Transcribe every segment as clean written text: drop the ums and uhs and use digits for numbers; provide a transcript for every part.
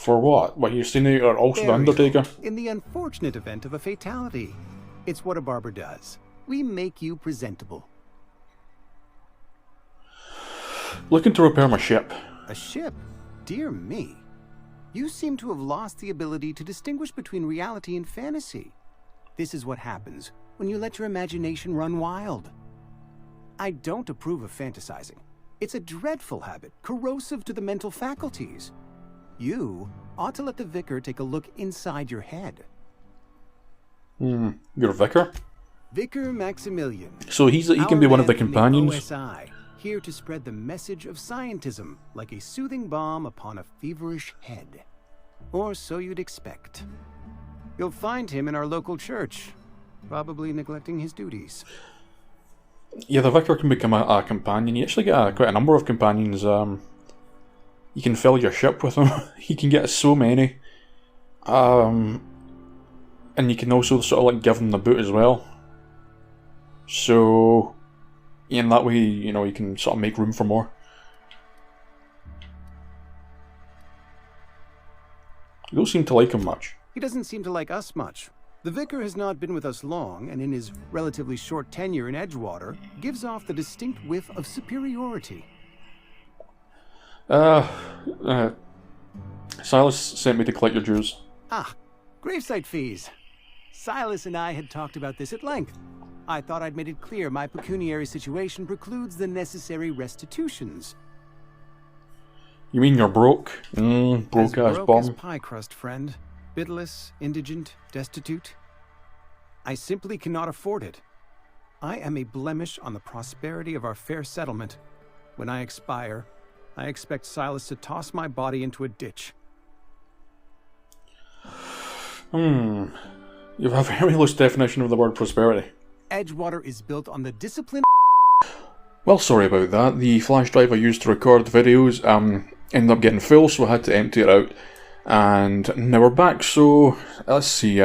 For what? What, you're saying you're also the Burial. Undertaker? In the unfortunate event of a fatality. It's what a barber does. We make you presentable. Looking to repair my ship. A ship? Dear me. You seem to have lost the ability to distinguish between reality and fantasy. This is what happens when you let your imagination run wild. I don't approve of fantasizing. It's a dreadful habit, corrosive to the mental faculties. You ought to let the vicar take a look inside your head. You're a vicar? Vicar Maximilian. So he can be one of the companions? OSI, here to spread the message of scientism like a soothing balm upon a feverish head. Or so you'd expect. You'll find him in our local church, probably neglecting his duties. Yeah, the vicar can become a companion. You actually get quite a number of companions. You can fill your ship with them. You can get so many. And you can also sort of like give them the boot as well. So, in that way, you know, you can sort of make room for more. You don't seem to like him much. He doesn't seem to like us much. The vicar has not been with us long, and in his relatively short tenure in Edgewater, gives off the distinct whiff of superiority. Silas sent me to collect your dues. Ah, gravesite fees. Silas and I had talked about this at length. I thought I'd made it clear my pecuniary situation precludes the necessary restitutions. You mean you're broke? Broke ass broke bum. as pie crust, friend. Bitless, indigent, destitute. I simply cannot afford it. I am a blemish on the prosperity of our fair settlement. When I expire, I expect Silas to toss my body into a ditch. You have a very loose definition of the word prosperity. Edgewater is built on the discipline. Well, sorry about that. The flash drive I used to record videos ended up getting full, so I had to empty it out. And now we're back, so let's see.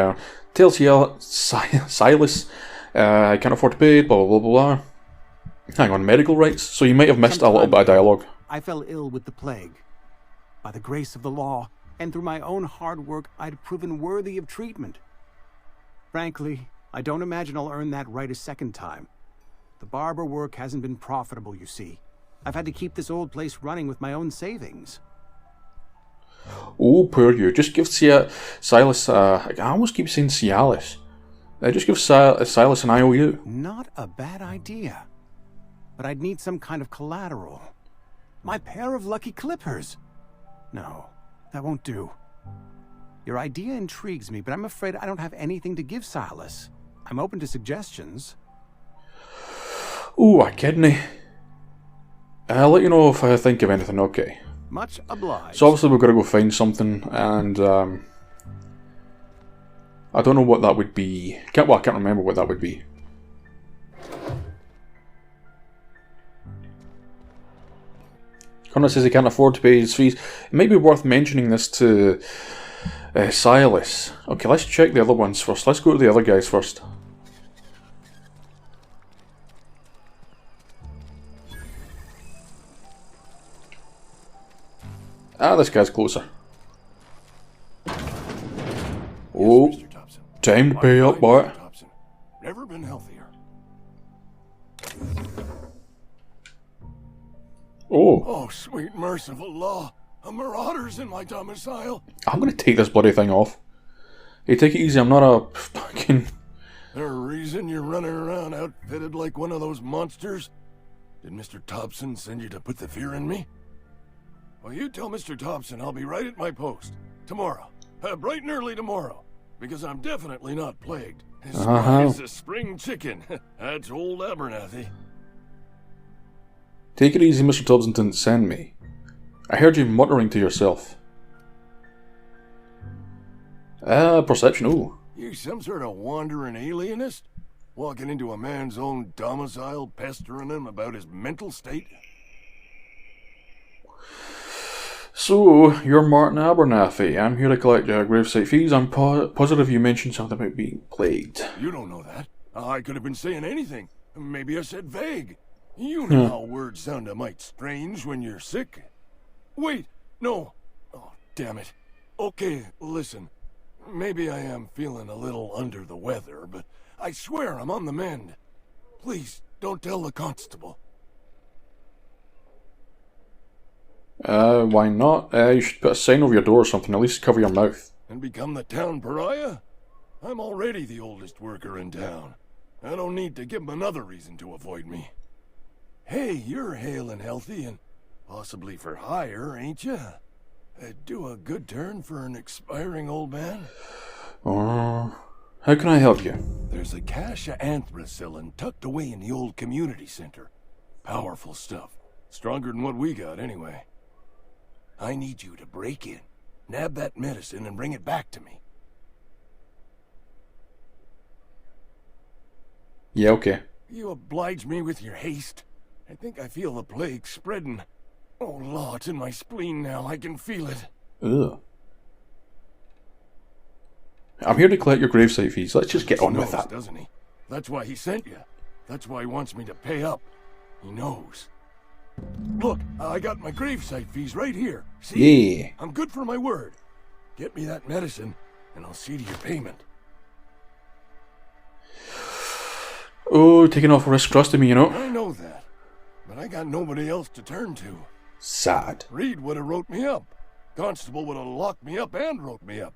Tells you Silas, I can't afford to pay, blah blah blah blah. Hang on, medical rights? So you might have missed a little bit of dialogue. I fell ill with the plague. By the grace of the law, and through my own hard work, I'd proven worthy of treatment. Frankly, I don't imagine I'll earn that right a second time. The barber work hasn't been profitable, you see. I've had to keep this old place running with my own savings. Oh, poor you. Just give Silas, I almost keep saying Cialis. Just give Silas an IOU. Not a bad idea. But I'd need some kind of collateral. My pair of lucky clippers. No, that won't do. Your idea intrigues me, but I'm afraid I don't have anything to give Silas. I'm open to suggestions. Ooh, a kidney. I'll let you know if I think of anything, okay? Much obliged. So obviously we've got to go find something, and I don't know what that would be. I can't remember what that would be. Connor says he can't afford to pay his fees. It might be worth mentioning this to Silas. Okay, let's check the other ones first. Let's go to the other guys first. Ah, this guy's closer. Oh, Yes, Mr. Thompson. time to pay up, boy. Mr. Thompson. Never been healthier. Oh, Oh, sweet merciful law. A marauder's in my domicile. I'm gonna take this bloody thing off. Hey, take it easy, I'm not a fucking... The reason you're running around outfitted like one of those monsters? Did Mr. Thompson send you to put the fear in me? Well, you tell Mr. Thompson I'll be right at my post. Tomorrow. Bright and early tomorrow. Because I'm definitely not plagued. As spry as a spring chicken. That's old Abernathy. Take it easy, Mr. Thompson didn't send me. I heard you muttering to yourself. Perception, ooh. You some sort of wandering alienist? Walking into a man's own domicile, pestering him about his mental state? So, you're Martin Abernathy. I'm here to collect gravesite fees. I'm positive you mentioned something about being plagued. You don't know that. I could have been saying anything. Maybe I said vague. You know how words sound a mite strange when you're sick. Wait, no. Oh, damn it. Okay, listen. Maybe I am feeling a little under the weather, but I swear I'm on the mend. Please, don't tell the constable. Why not? You should put a sign over your door or something, at least cover your mouth. And become the town pariah? I'm already the oldest worker in town. I don't need to give him another reason to avoid me. Hey, you're hale and healthy and possibly for hire, ain't you? Do a good turn for an expiring old man? How can I help you? There's a cache of anthracillin tucked away in the old community center. Powerful stuff. Stronger than what we got, anyway. I need you to break in, nab that medicine, and bring it back to me. Yeah, okay. You oblige me with your haste. I think I feel the plague spreading. Oh, Law, it's in my spleen now. I can feel it. Ugh. I'm here to collect your gravesite fees. Let's just get on with that. Doesn't he? That's why he sent you. That's why he wants me to pay up. He knows. Look, I got my gravesite fees right here. See? Yeah. I'm good for my word. Get me that medicine, and I'll see to your payment. Oh, taking off a risk trusting me, you know. I know that, but I got nobody else to turn to. Sad. Reed would have wrote me up. Constable would have locked me up and wrote me up.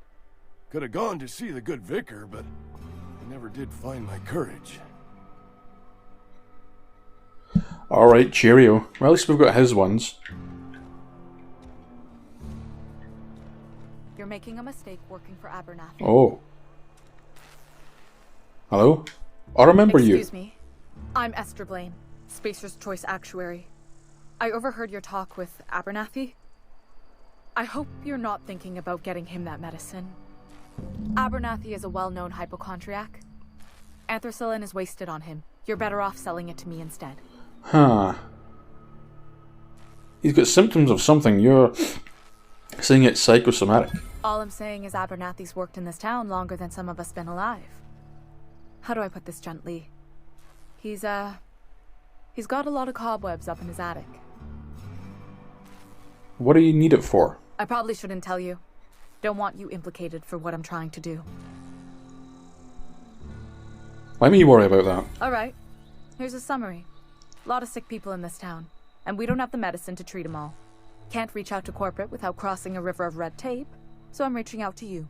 Could have gone to see the good vicar, but I never did find my courage. Alright, cheerio. Well, at least we've got his ones. You're making a mistake working for Abernathy. Oh. Hello? I remember you. Excuse me. I'm Esther Blaine, Spacer's Choice Actuary. I overheard your talk with Abernathy. I hope you're not thinking about getting him that medicine. Abernathy is a well-known hypochondriac. Anthracillin is wasted on him. You're better off selling it to me instead. Huh. He's got symptoms of something. You're saying it's psychosomatic. All I'm saying is Abernathy's worked in this town longer than some of us been alive. How do I put this gently? He's got a lot of cobwebs up in his attic. What do you need it for? I probably shouldn't tell you. Don't want you implicated for what I'm trying to do. Let me worry about that. Alright. Here's a summary. A lot of sick people in this town, and we don't have the medicine to treat them all. Can't reach out to corporate without crossing a river of red tape, so I'm reaching out to you.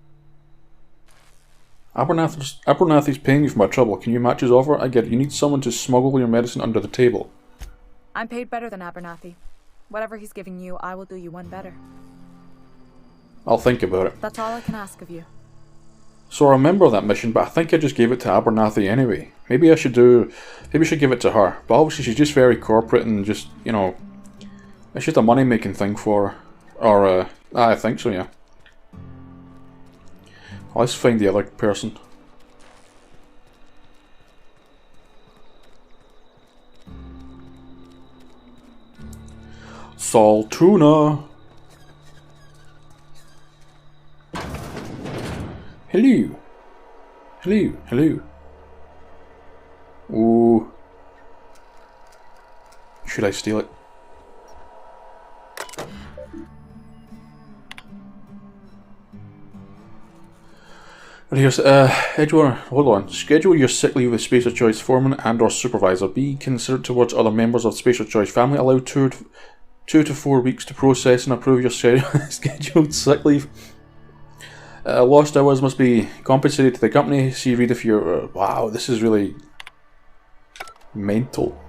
Abernathy's paying you for my trouble. Can you match his offer? I get it. You need someone to smuggle your medicine under the table. I'm paid better than Abernathy. Whatever he's giving you, I will do you one better. I'll think about it. That's all I can ask of you. So I remember that mission, but I think I just gave it to Abernathy anyway. Maybe I should give it to her. But obviously she's just very corporate and just, you know, it's just a money-making thing for her. Or, I think so, yeah. Let's find the other person. Saltuna. Hello. Hello. Hello. Ooh. Should I steal it? Right, here's Edgewater, hold on. Schedule your sick leave with Spacer Choice foreman and or supervisor. Be considerate towards other members of Spacer Choice family. Allow 2 to 4 weeks to process and approve your scheduled sick leave. Lost hours must be compensated to the company. See read if you're... wow, this is really mental.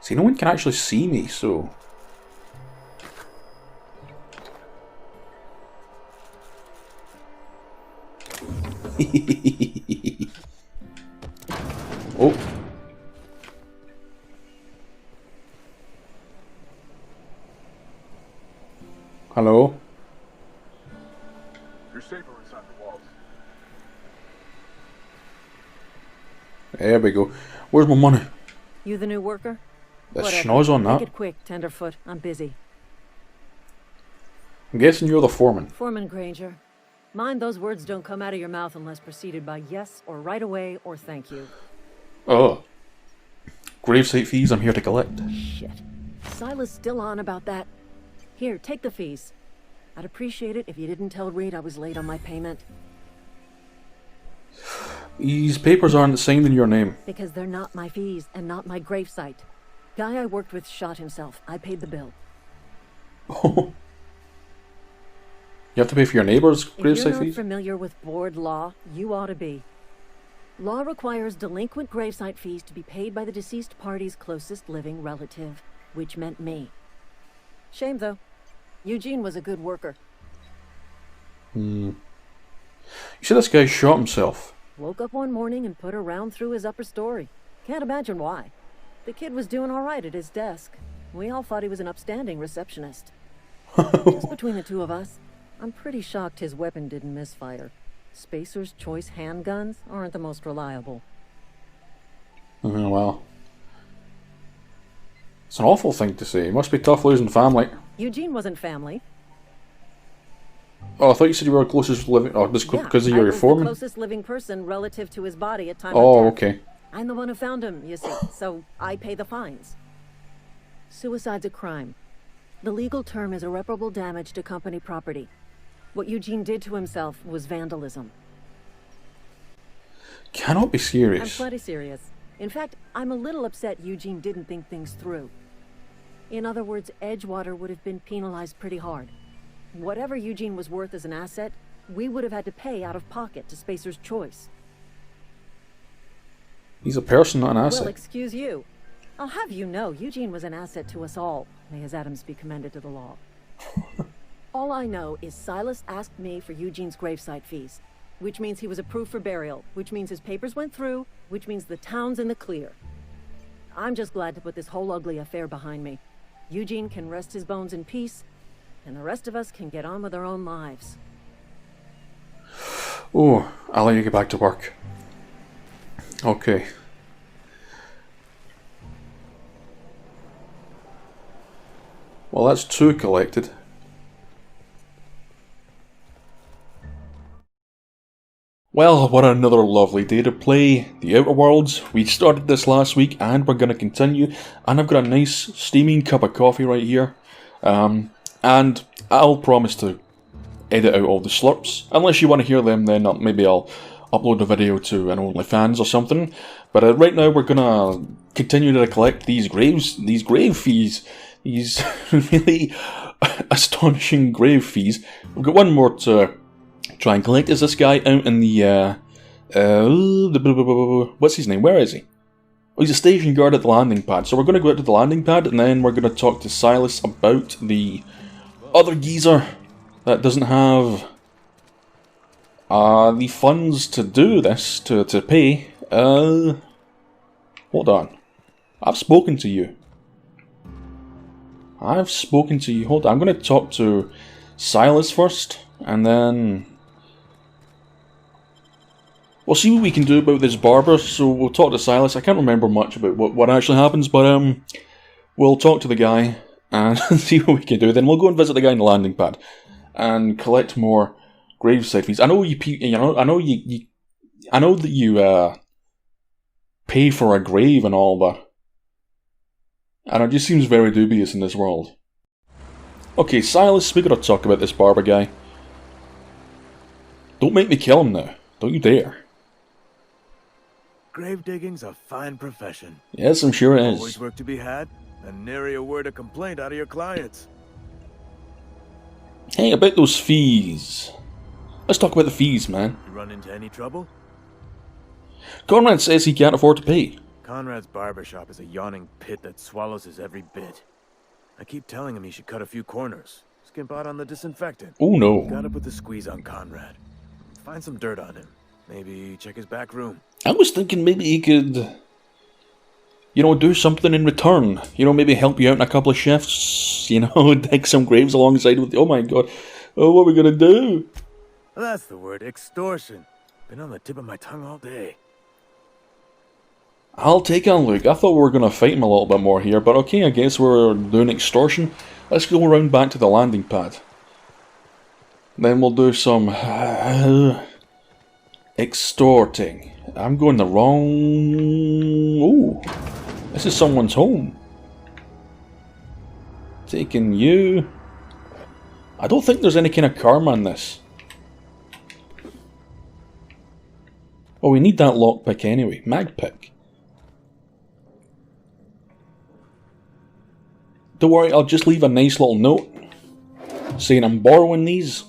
See, no one can actually see me, so... Oh. Hello? You're safer inside the walls. There we go. Where's my money? You the new worker? The Whatever. schnoz on that. Make it quick, Tenderfoot. I'm busy. I'm guessing you're the foreman. Foreman Granger. Mind those words don't come out of your mouth unless preceded by yes or right away or thank you. Oh. Gravesite fees I'm here to collect. Shit. Silas still on about that? Here, take the fees. I'd appreciate it if you didn't tell Reed I was late on my payment. These papers aren't signed in your name. Because they're not my fees and not my gravesite. Guy I worked with shot himself. I paid the bill. Oh. You have to pay for your neighbour's If you're gravesite not fees? familiar with board law, you ought to be. Law requires delinquent gravesite fees to be paid by the deceased party's closest living relative, which meant me. Shame, though. Eugene was a good worker. You see, this guy shot himself. Woke up one morning and put a round through his upper story. Can't imagine why. The kid was doing all right at his desk. We all thought he was an upstanding receptionist. Just between the two of us, I'm pretty shocked his weapon didn't misfire. Spacer's Choice handguns aren't the most reliable. Oh, well. It's an awful thing to say. It must be tough losing family. Eugene wasn't family. Oh, I thought you said you were the closest living... Oh, just because I you're your was foreman? the closest living person relative to his body at time Oh, of death. okay. I'm the one who found him, you see, so I pay the fines. Suicide's a crime. The legal term is irreparable damage to company property. What Eugene did to himself was vandalism. Cannot be I'm serious. plenty serious. In fact, I'm a little upset Eugene didn't think things through. In other words, Edgewater would have been penalized pretty hard. Whatever Eugene was worth as an asset, we would have had to pay out of pocket to Spacer's Choice. He's a person, not an asset. Well, excuse you. I'll have you know, Eugene was an asset to us all. May his atoms be commended to the law. All I know is Silas asked me for Eugene's gravesite fees, which means he was approved for burial, which means his papers went through, which means the town's in the clear. I'm just glad to put this whole ugly affair behind me. Eugene can rest his bones in peace, and the rest of us can get on with our own lives. Oh, I'll let you get back to work. Okay. Well, that's 2 collected. Well, what another lovely day to play The Outer Worlds. We started this last week and we're going to continue. And I've got a nice steaming cup of coffee right here. And I'll promise to edit out all the slurps. Unless you want to hear them, then maybe I'll upload the video to an OnlyFans or something. But right now we're going to continue to collect these grave fees. These really astonishing grave fees. We've got one more to try and collect. Is this guy out in the, what's his name? Where is he? Oh, he's a station guard at the landing pad. So we're going to go out to the landing pad and then we're going to talk to Silas about the other geezer that doesn't have the funds to do this, to pay. Hold on. I've spoken to you. Hold on, I'm going to talk to Silas first, and then we'll see what we can do about this barber. So we'll talk to Silas. I can't remember much about what actually happens, but we'll talk to the guy and see what we can do. Then we'll go and visit the guy in the landing pad and collect more gravesite fees. I know I know that you pay for a grave and all, but and it just seems very dubious in this world. Okay, Silas, we gotta talk about this barber guy. Don't make me kill him now. Don't you dare. Grave digging's a fine profession. Yes, I'm sure it Always is. work to be had, and nary a word of complaint out of your clients. Hey, about those fees. Let's talk about the fees, man. You run into any trouble? Conrad says he can't afford to pay. Conrad's barbershop is a yawning pit that swallows his every bit. I keep telling him he should cut a few corners. Skimp out on the disinfectant. Oh no. Gotta put the squeeze on Conrad. Find some dirt on him. Maybe check his back room. I was thinking maybe he could, do something in return. Maybe help you out in a couple of shifts. Dig some graves alongside with you. Oh my god. Oh, what are we gonna do? That's the word, extortion. Been on the tip of my tongue all day. I'll take a look. I thought we were going to fight him a little bit more here, but okay, I guess we're doing extortion. Let's go around back to the landing pad. Then we'll do some extorting. I'm going the wrong... Ooh, this is someone's home. Taking you. I don't think there's any kind of karma in this. Well, we need that lockpick anyway. Magpick. Don't worry, I'll just leave a nice little note saying I'm borrowing these.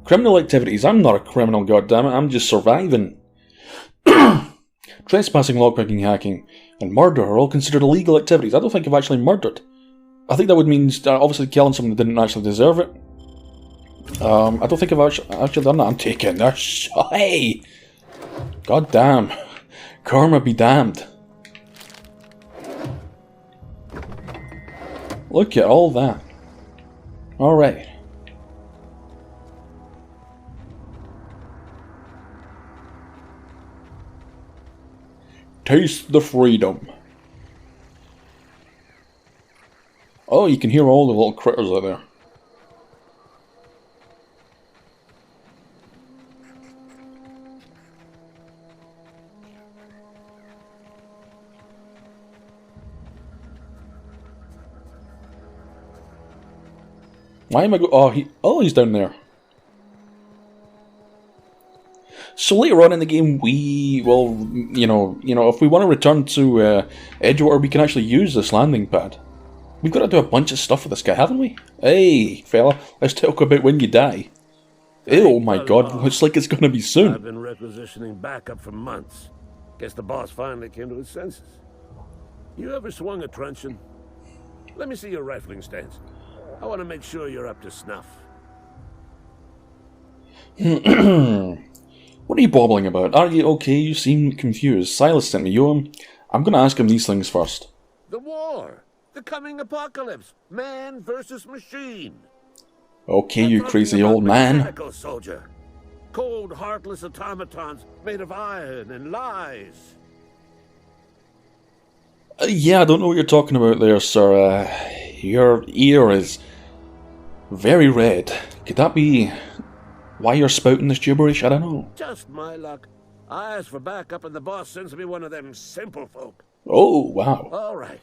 Criminal activities. I'm not a criminal, goddammit. I'm just surviving. Trespassing, lockpicking, hacking, and murder are all considered illegal activities. I don't think I've actually murdered. I think that would mean obviously killing someone that didn't actually deserve it. I don't think I've actually done that. I'm taking this. Hey! God damn. Karma be damned. Look at all that. Alright. Taste the freedom. Oh, you can hear all the little critters out there. Why am I he's down there. So later on in the game, we will, you know, if we want to return to Edgewater, we can actually use this landing pad. We've got to do a bunch of stuff with this guy, haven't we? Hey, fella, let's talk about when you die. Oh my god, looks like it's going to be soon. I've been requisitioning backup for months. Guess the boss finally came to his senses. You ever swung a truncheon? Let me see your rifling stance. I want to make sure you're up to snuff. What are you babbling about? Are you okay? You seem confused. Silas sent me you. I'm going to ask him these things first. The war! The coming apocalypse! Man versus machine! Okay, you crazy old man. Mechanical soldier. Cold, heartless automatons made of iron and lies. Yeah, I don't know what you're talking about there, sir. Your ear is very red. Could that be why you're spouting this gibberish? I don't know. Just my luck. I asked for backup and the boss sends me one of them simple folk. Oh, wow. All right.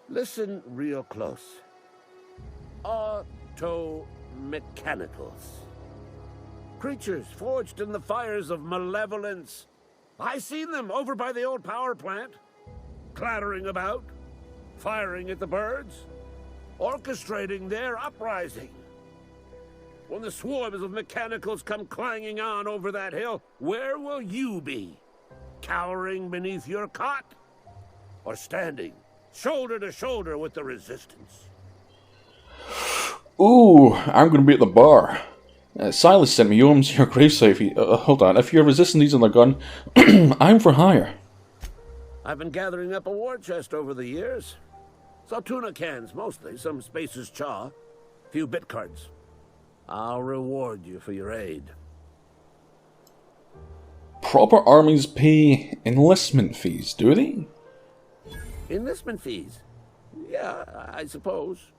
Listen real close. Automechanicals. Creatures forged in the fires of malevolence. I seen them over by the old power plant. Clattering about. Firing at the birds. Orchestrating their uprising. When the swarms of mechanicals come clanging on over that hill, where will you be? Cowering beneath your cot? Or standing, shoulder to shoulder with the resistance? Ooh, I'm going to be at the bar. Silas sent me home to your gravesite. Hold on, if you're resisting these on the gun, I'm for hire. I've been gathering up a war chest over the years. Saltuna cans, mostly, some Spacer's chaw, few bit cards. I'll reward you for your aid. Proper armies pay enlistment fees, do they? Enlistment fees? Yeah, I suppose.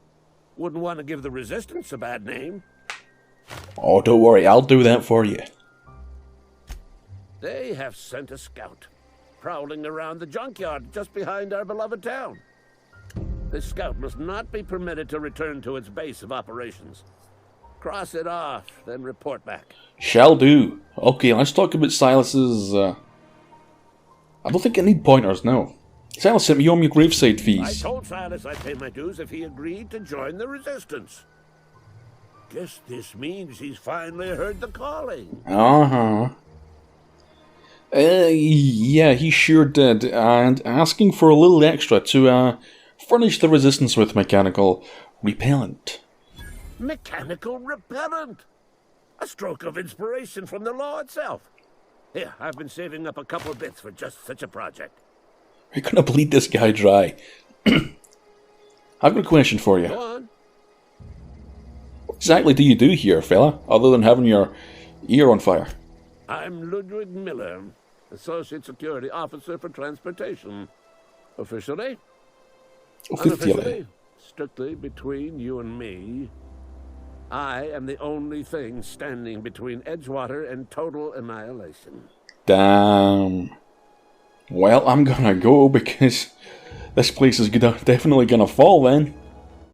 Wouldn't want to give the Resistance a bad name. Oh, don't worry, I'll do that for you. They have sent a scout, prowling around the junkyard just behind our beloved town. This scout must not be permitted to return to its base of operations. Cross it off, then report back. Shall do. Okay, let's talk about Silas's, I don't think I need pointers, no. Silas sent me home your graveside fees. I told Silas I'd pay my dues if he agreed to join the Resistance. Guess this means he's finally heard the calling. Uh-huh. Yeah, he sure did. And asking for a little extra to, furnish the Resistance with mechanical repellent. Mechanical repellent! A stroke of inspiration from the law itself. Here, I've been saving up a couple bits for just such a project. You're gonna bleed this guy dry. I've got a question for you. Go on. What exactly do you do here, fella, other than having your ear on fire? I'm Ludwig Miller, Associate Security Officer for Transportation. Officially? Unofficially, strictly between you and me, I am the only thing standing between Edgewater and total annihilation. Damn. Well, I'm gonna go because this place is definitely gonna fall then.